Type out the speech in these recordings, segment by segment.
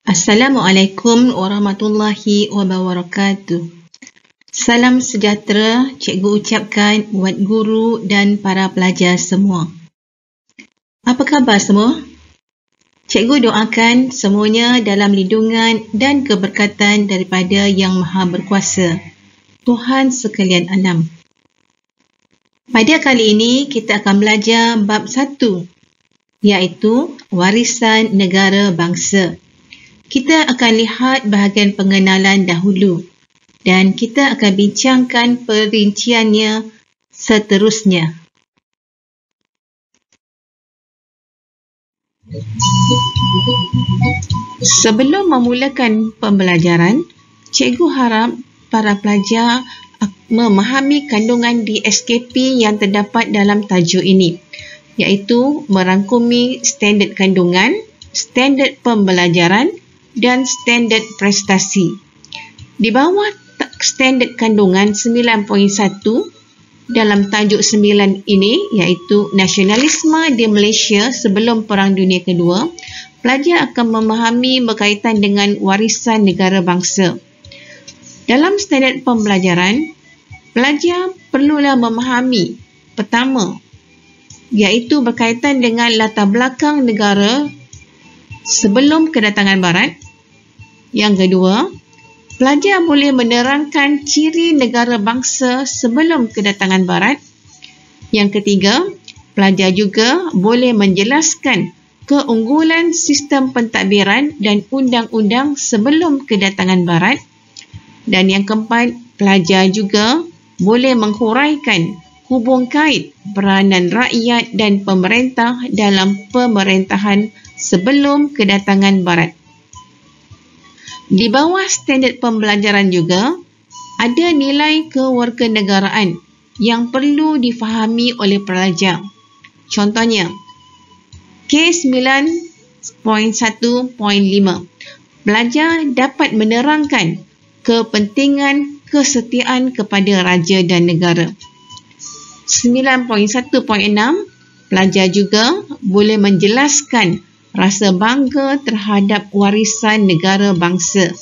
Assalamualaikum warahmatullahi wabarakatuh. Salam sejahtera cikgu ucapkan buat guru dan para pelajar semua. Apa khabar semua? Cikgu doakan semuanya dalam lindungan dan keberkatan daripada Yang Maha Berkuasa, Tuhan sekalian alam. Pada kali ini kita akan belajar bab 1, iaitu warisan negara bangsa. Kita akan lihat bahagian pengenalan dahulu dan kita akan bincangkan perinciannya seterusnya. Sebelum memulakan pembelajaran, cikgu harap para pelajar memahami kandungan di SKP yang terdapat dalam tajuk ini, iaitu merangkumi standard kandungan, standard pembelajaran dan standard prestasi. Di bawah standard kandungan 9.1 dalam tajuk 9 ini, iaitu nasionalisme di Malaysia sebelum Perang Dunia Kedua, pelajar akan memahami berkaitan dengan warisan negara bangsa. Dalam standard pembelajaran, pelajar perlulah memahami pertama, iaitu berkaitan dengan latar belakang negara sebelum kedatangan Barat. Yang kedua, pelajar boleh menerangkan ciri negara bangsa sebelum kedatangan Barat. Yang ketiga, pelajar juga boleh menjelaskan keunggulan sistem pentadbiran dan undang-undang sebelum kedatangan Barat. Dan yang keempat, pelajar juga boleh menghuraikan hubung kait peranan rakyat dan pemerintah dalam pemerintahan sebelum kedatangan Barat. Di bawah standard pembelajaran juga, ada nilai kewarganegaraan yang perlu difahami oleh pelajar. Contohnya, K9.1.5, pelajar dapat menerangkan kepentingan kesetiaan kepada raja dan negara. 9.1.6, pelajar juga boleh menjelaskan rasa bangga terhadap warisan negara bangsa.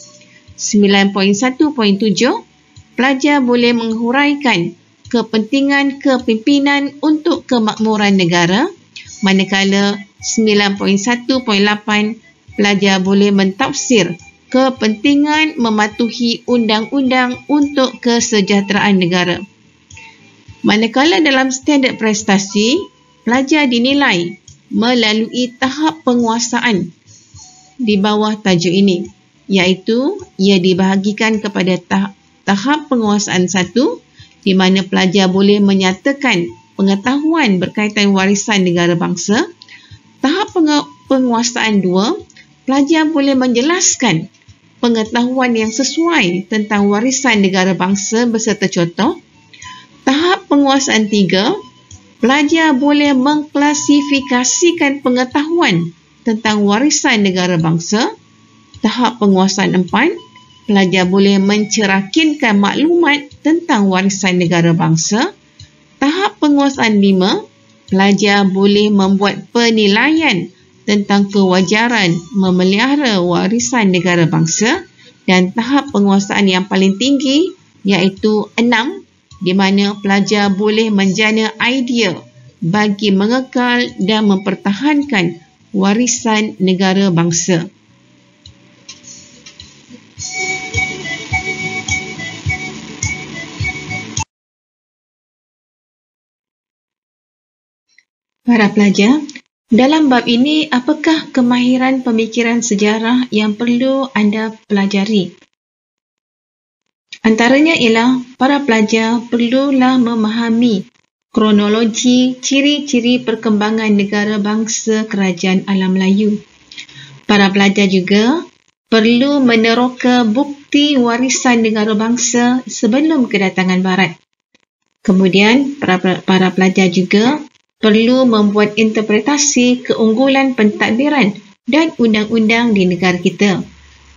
9.1.7, pelajar boleh menghuraikan kepentingan kepimpinan untuk kemakmuran negara, manakala 9.1.8, pelajar boleh mentafsir kepentingan mematuhi undang-undang untuk kesejahteraan negara. Manakala dalam standard prestasi, pelajar dinilai melalui tahap penguasaan di bawah tajuk ini, iaitu ia dibahagikan kepada tahap penguasaan 1, di mana pelajar boleh menyatakan pengetahuan berkaitan warisan negara bangsa. Tahap penguasaan 2, pelajar boleh menjelaskan pengetahuan yang sesuai tentang warisan negara bangsa beserta contoh. Tahap penguasaan 3, pelajar boleh mengklasifikasikan pengetahuan tentang warisan negara bangsa. Tahap penguasaan 4, pelajar boleh mencerakinkan maklumat tentang warisan negara bangsa. Tahap penguasaan 5, pelajar boleh membuat penilaian tentang kewajaran memelihara warisan negara bangsa. Dan tahap penguasaan yang paling tinggi, iaitu 6, di mana pelajar boleh menjana idea bagi mengekal dan mempertahankan warisan negara bangsa. Para pelajar, dalam bab ini, apakah kemahiran pemikiran sejarah yang perlu anda pelajari? Antaranya ialah para pelajar perlulah memahami kronologi ciri-ciri perkembangan negara bangsa kerajaan alam Melayu. Para pelajar juga perlu meneroka bukti warisan negara bangsa sebelum kedatangan Barat. Kemudian, para pelajar juga perlu membuat interpretasi keunggulan pentadbiran dan undang-undang di negara kita,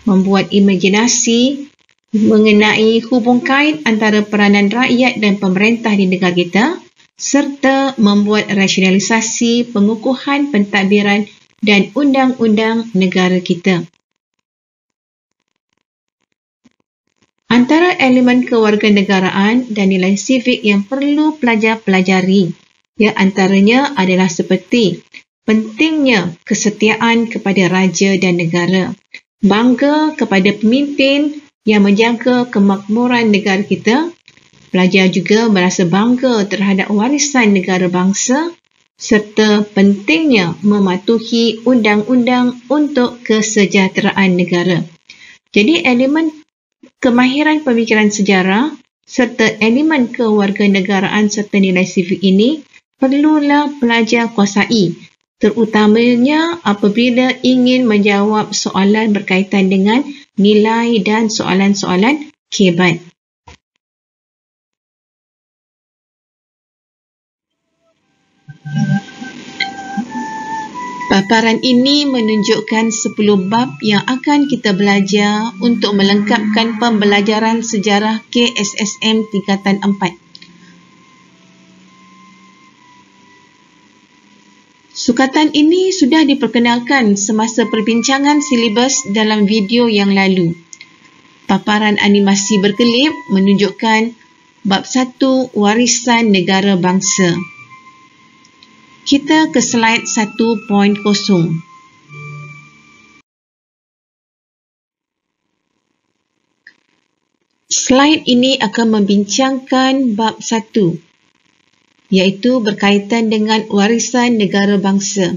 membuat imajinasi mengenai hubung kait antara peranan rakyat dan pemerintah di negara kita, serta membuat rasionalisasi pengukuhan pentadbiran dan undang-undang negara kita. Antara elemen kewarganegaraan dan nilai sivik yang perlu pelajar pelajari, antaranya adalah seperti pentingnya kesetiaan kepada raja dan negara, bangga kepada pemimpin yang menjaga kemakmuran negara kita. Pelajar juga merasa bangga terhadap warisan negara bangsa serta pentingnya mematuhi undang-undang untuk kesejahteraan negara. Jadi elemen kemahiran pemikiran sejarah serta elemen kewarganegaraan serta nilai sivik ini perlulah pelajar kuasai, terutamanya apabila ingin menjawab soalan berkaitan dengan nilai dan soalan-soalan kebat. Paparan ini menunjukkan 10 bab yang akan kita belajar untuk melengkapkan pembelajaran sejarah KSSM tingkatan 4. Sukatan ini sudah diperkenalkan semasa perbincangan silibus dalam video yang lalu. Paparan animasi berkelip menunjukkan bab 1 warisan negara bangsa. Kita ke slide 1.0. Slide ini akan membincangkan bab 1, iaitu berkaitan dengan warisan negara bangsa.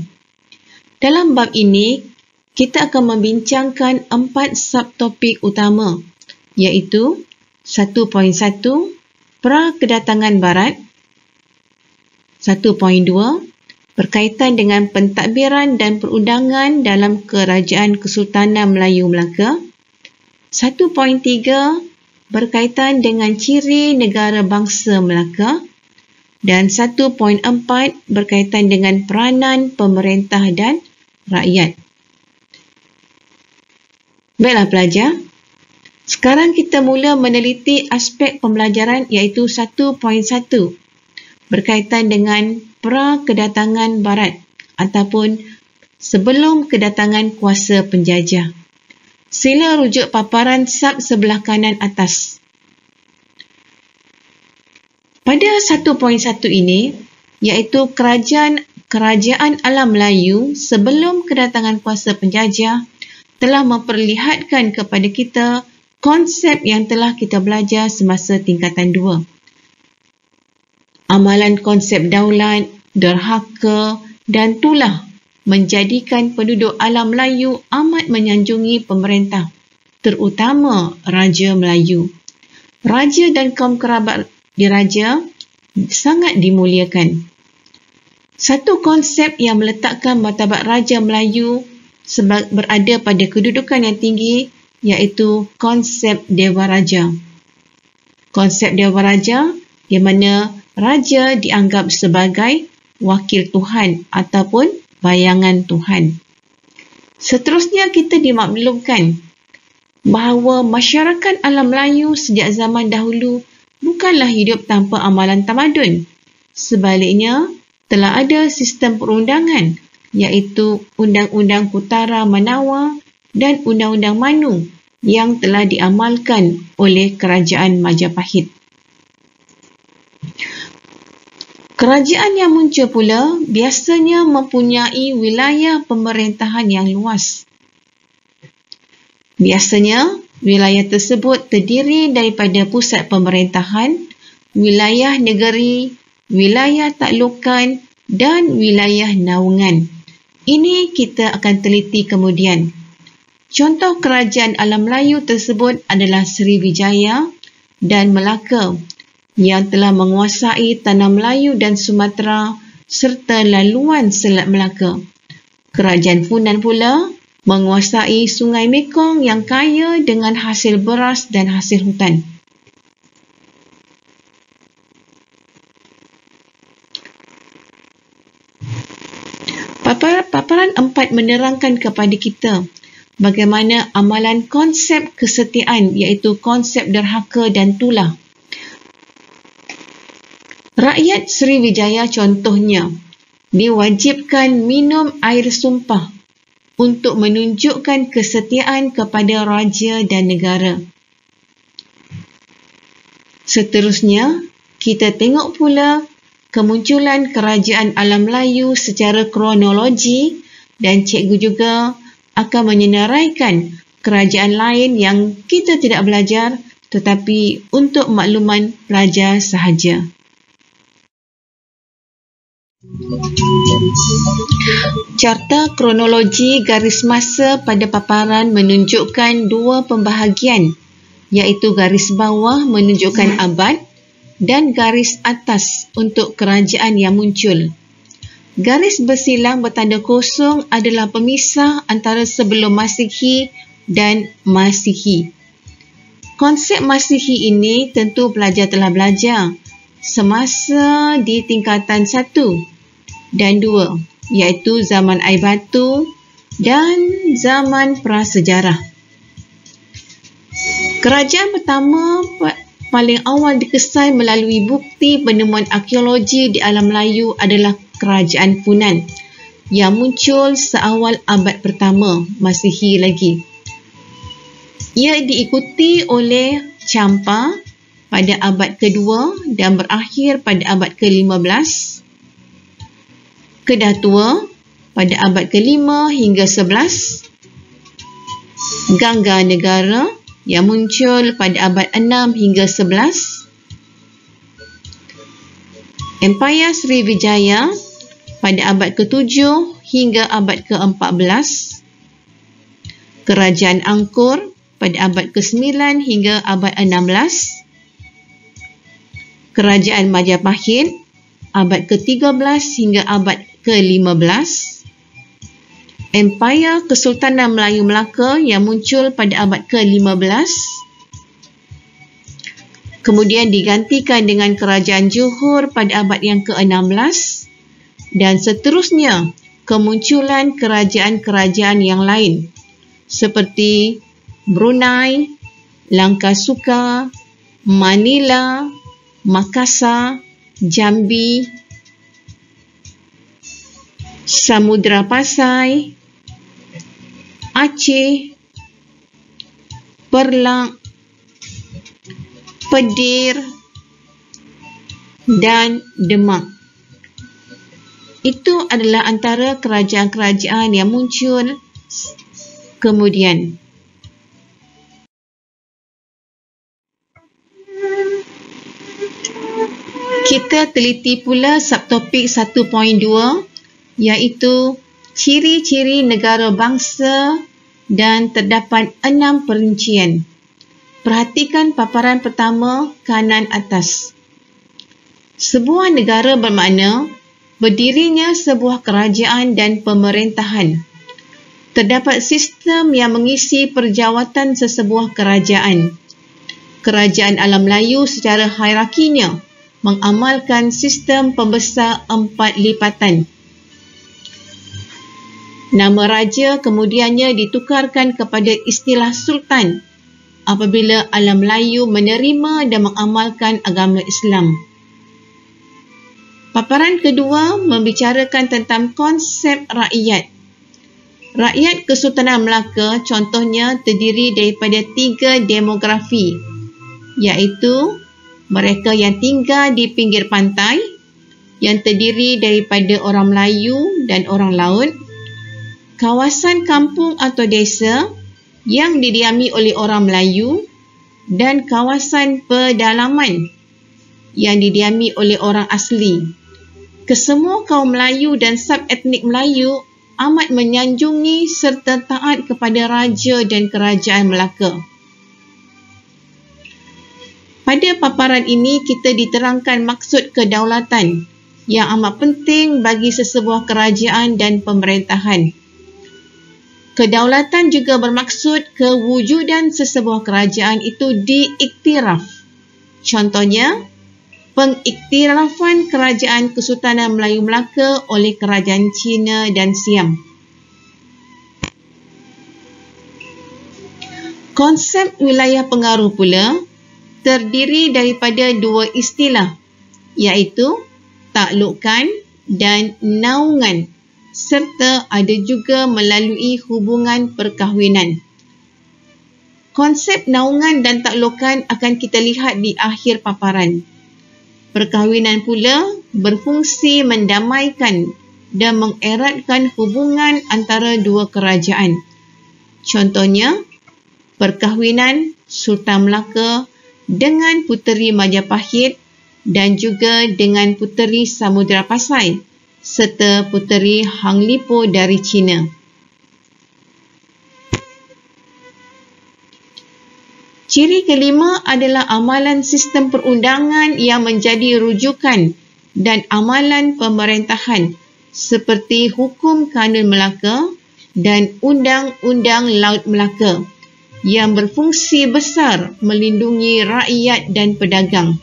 Dalam bab ini, kita akan membincangkan 4 subtopik utama, iaitu 1.1 pra-kedatangan Barat, 1.2 berkaitan dengan pentadbiran dan perundangan dalam Kerajaan Kesultanan Melayu Melaka, 1.3 berkaitan dengan ciri negara bangsa Melaka dan 1.4 berkaitan dengan peranan pemerintah dan rakyat. Baiklah pelajar, sekarang kita mula meneliti aspek pembelajaran iaitu 1.1 berkaitan dengan pra-kedatangan Barat ataupun sebelum kedatangan kuasa penjajah. Sila rujuk paparan sub sebelah kanan atas. Pada 1.1 ini, iaitu kerajaan alam Melayu sebelum kedatangan kuasa penjajah telah memperlihatkan kepada kita konsep yang telah kita belajar semasa tingkatan 2. Amalan konsep daulat, derhaka dan tulah menjadikan penduduk alam Melayu amat menyanjungi pemerintah, terutama Raja Melayu. Raja dan kaum kerabat diraja sangat dimuliakan. Satu konsep yang meletakkan martabat Raja Melayu berada pada kedudukan yang tinggi iaitu konsep Dewa Raja. Konsep Dewa Raja di mana Raja dianggap sebagai wakil Tuhan ataupun bayangan Tuhan. Seterusnya kita dimaklumkan bahawa masyarakat alam Melayu sejak zaman dahulu bukanlah hidup tanpa amalan tamadun. Sebaliknya, telah ada sistem perundangan iaitu Undang-Undang Kutara Manawa dan Undang-Undang Manu yang telah diamalkan oleh Kerajaan Majapahit. Kerajaan yang muncul pula biasanya mempunyai wilayah pemerintahan yang luas. Biasanya, wilayah tersebut terdiri daripada pusat pemerintahan, wilayah negeri, wilayah taklukan dan wilayah naungan. Ini kita akan teliti kemudian. Contoh kerajaan alam Melayu tersebut adalah Sriwijaya dan Melaka yang telah menguasai tanah Melayu dan Sumatera serta laluan Selat Melaka. Kerajaan Funan pula menguasai Sungai Mekong yang kaya dengan hasil beras dan hasil hutan. Paparan 4 menerangkan kepada kita bagaimana amalan konsep kesetiaan iaitu konsep derhaka dan tulah. Rakyat Sriwijaya contohnya diwajibkan minum air sumpah untuk menunjukkan kesetiaan kepada raja dan negara. Seterusnya, kita tengok pula kemunculan kerajaan alam Melayu secara kronologi dan cikgu juga akan menyenaraikan kerajaan lain yang kita tidak belajar tetapi untuk makluman pelajar sahaja. Carta kronologi garis masa pada paparan menunjukkan dua pembahagian, iaitu garis bawah menunjukkan abad dan garis atas untuk kerajaan yang muncul. Garis bersilang bertanda kosong adalah pemisah antara sebelum Masihi dan Masihi. Konsep Masihi ini tentu pelajar telah belajar semasa di tingkatan 1 dan 2, iaitu zaman air batu dan zaman prasejarah. Kerajaan pertama paling awal dikesan melalui bukti penemuan arkeologi di alam Melayu adalah Kerajaan Funan yang muncul seawal abad pertama Masihi lagi. Ia diikuti oleh Champa pada abad kedua dan berakhir pada abad ke-15. Kedah Tua pada abad ke-5 hingga 11. Gangga Negara yang muncul pada abad 6 hingga 11. Empayar Sriwijaya pada abad ke-7 hingga abad ke-14. Kerajaan Angkor pada abad ke-9 hingga abad 16. Kerajaan Majapahit abad ke-13 hingga abad ke-15. Empayar Kesultanan Melayu Melaka yang muncul pada abad ke-15. Kemudian digantikan dengan Kerajaan Johor pada abad yang ke-16 dan seterusnya kemunculan kerajaan-kerajaan yang lain seperti Brunei, Langkasuka, Manila, Makassar, Jambi, Samudra Pasai, Aceh, Perlak, Pedir dan Demak. Itu adalah antara kerajaan-kerajaan yang muncul kemudian. Kita teliti pula subtopik 1.2 iaitu ciri-ciri negara bangsa dan terdapat 6 perincian. Perhatikan paparan pertama kanan atas. Sebuah negara bermakna berdirinya sebuah kerajaan dan pemerintahan. Terdapat sistem yang mengisi perjawatan sesebuah kerajaan. Kerajaan alam Melayu secara hierarkinya mengamalkan sistem pembesar 4 lipatan. Nama raja kemudiannya ditukarkan kepada istilah sultan apabila alam Melayu menerima dan mengamalkan agama Islam. Paparan kedua membicarakan tentang konsep rakyat. Rakyat Kesultanan Melaka contohnya terdiri daripada 3 demografi, iaitu mereka yang tinggal di pinggir pantai yang terdiri daripada orang Melayu dan orang laut, kawasan kampung atau desa yang didiami oleh orang Melayu dan kawasan pedalaman yang didiami oleh orang asli. Kesemua kaum Melayu dan sub-etnik Melayu amat menyanjungi serta taat kepada raja dan kerajaan Melaka. Pada paparan ini kita diterangkan maksud kedaulatan yang amat penting bagi sesebuah kerajaan dan pemerintahan. Kedaulatan juga bermaksud kewujudan sesebuah kerajaan itu diiktiraf. Contohnya, pengiktirafan kerajaan Kesultanan Melayu Melaka oleh kerajaan Cina dan Siam. Konsep wilayah pengaruh pula terdiri daripada 2 istilah, iaitu taklukan dan naungan, serta ada juga melalui hubungan perkahwinan. Konsep naungan dan taklukan akan kita lihat di akhir paparan. Perkahwinan pula berfungsi mendamaikan dan mengeratkan hubungan antara dua kerajaan. Contohnya, perkahwinan Sultan Melaka dengan Puteri Majapahit dan juga dengan Puteri Samudra Pasai serta Puteri Hang Lipo dari China. Ciri kelima adalah amalan sistem perundangan yang menjadi rujukan dan amalan pemerintahan seperti Hukum Kanun Melaka dan Undang-Undang Laut Melaka yang berfungsi besar melindungi rakyat dan pedagang.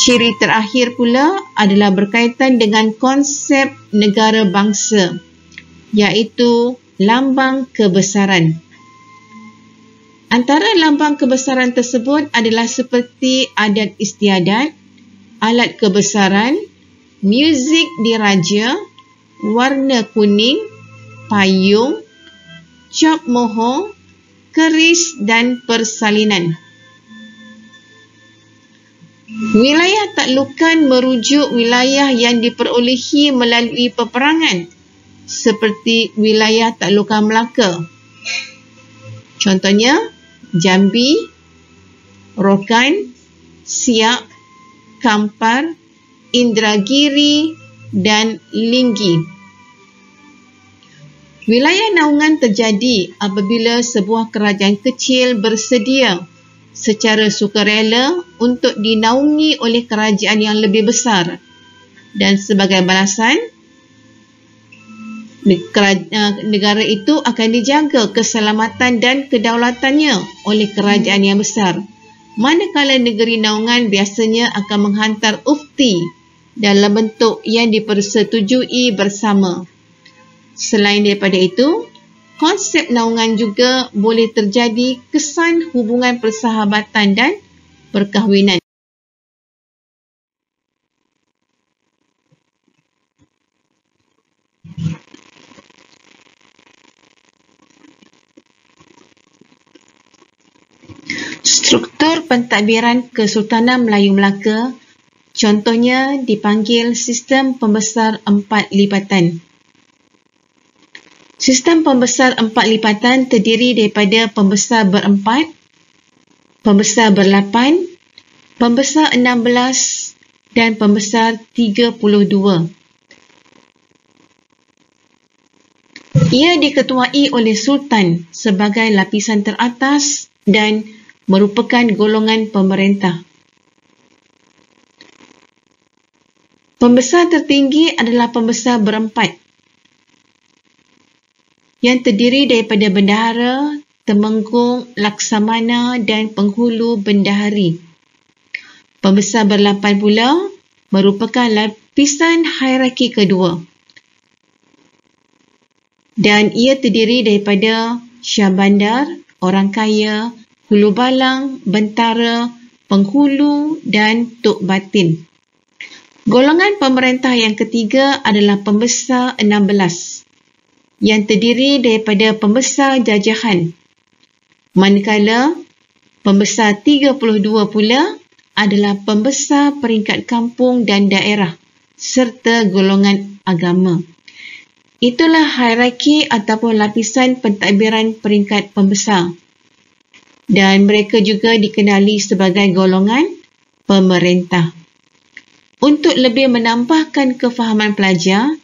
Ciri terakhir pula adalah berkaitan dengan konsep negara bangsa, iaitu lambang kebesaran. Antara lambang kebesaran tersebut adalah seperti adat istiadat, alat kebesaran, muzik diraja, warna kuning, payung, cap mohon, keris dan persalinan. Wilayah taklukan merujuk wilayah yang diperolehi melalui peperangan, seperti wilayah taklukan Melaka. Contohnya, Jambi, Rokan, Siak, Kampar, Indragiri dan Linggi. Wilayah naungan terjadi apabila sebuah kerajaan kecil bersedia secara sukarela untuk dinaungi oleh kerajaan yang lebih besar, dan sebagai balasan, negara itu akan dijaga keselamatan dan kedaulatannya oleh kerajaan yang besar, manakala negeri naungan biasanya akan menghantar ufti dalam bentuk yang dipersetujui bersama. Selain daripada itu, konsep naungan juga boleh terjadi kesan hubungan persahabatan dan perkahwinan. Struktur pentadbiran Kesultanan Melayu Melaka contohnya dipanggil sistem pembesar 4 lipatan. Sistem pembesar 4 lipatan terdiri daripada pembesar berempat, pembesar berlapan, pembesar 16 dan pembesar 32. Ia diketuai oleh Sultan sebagai lapisan teratas dan merupakan golongan pemerintah. Pembesar tertinggi adalah pembesar berempat yang terdiri daripada bendahara, temenggung, laksamana dan penghulu bendahari. Pembesar berlapan pula merupakan lapisan hierarki kedua, dan ia terdiri daripada syah bandar, orang kaya, hulu balang, bentara, penghulu dan tok batin. Golongan pemerintah yang ketiga adalah pembesar 16 yang terdiri daripada pembesar jajahan, manakala pembesar 32 pula adalah pembesar peringkat kampung dan daerah serta golongan agama. Itulah hierarki ataupun lapisan pentadbiran peringkat pembesar, dan mereka juga dikenali sebagai golongan pemerintah. Untuk lebih menambahkan kefahaman pelajar,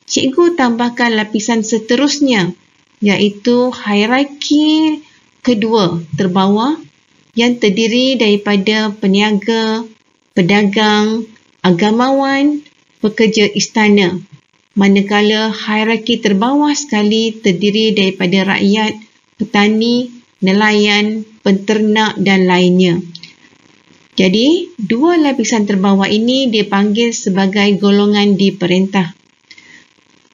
cikgu tambahkan lapisan seterusnya, iaitu hierarki kedua terbawah yang terdiri daripada peniaga, pedagang, agamawan, pekerja istana, manakala hierarki terbawah sekali terdiri daripada rakyat, petani, nelayan, penternak dan lainnya. Jadi, dua lapisan terbawah ini dipanggil sebagai golongan diperintah.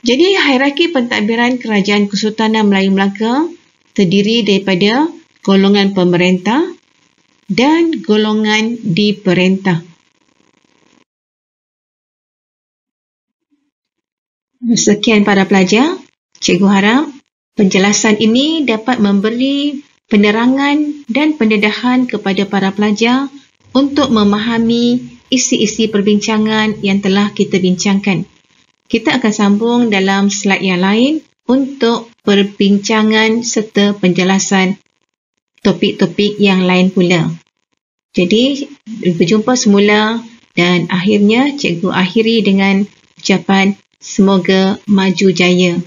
Jadi, hierarki pentadbiran Kerajaan Kesultanan Melayu Melaka terdiri daripada golongan pemerintah dan golongan diperintah. Sekian para pelajar. Cikgu harap Penjelasan ini dapat memberi penerangan dan pendedahan kepada para pelajar untuk memahami isi-isi perbincangan yang telah kita bincangkan. Kita akan sambung dalam slide yang lain untuk perbincangan serta penjelasan topik-topik yang lain pula. Jadi, berjumpa semula dan akhirnya cikgu akhiri dengan ucapan semoga maju jaya.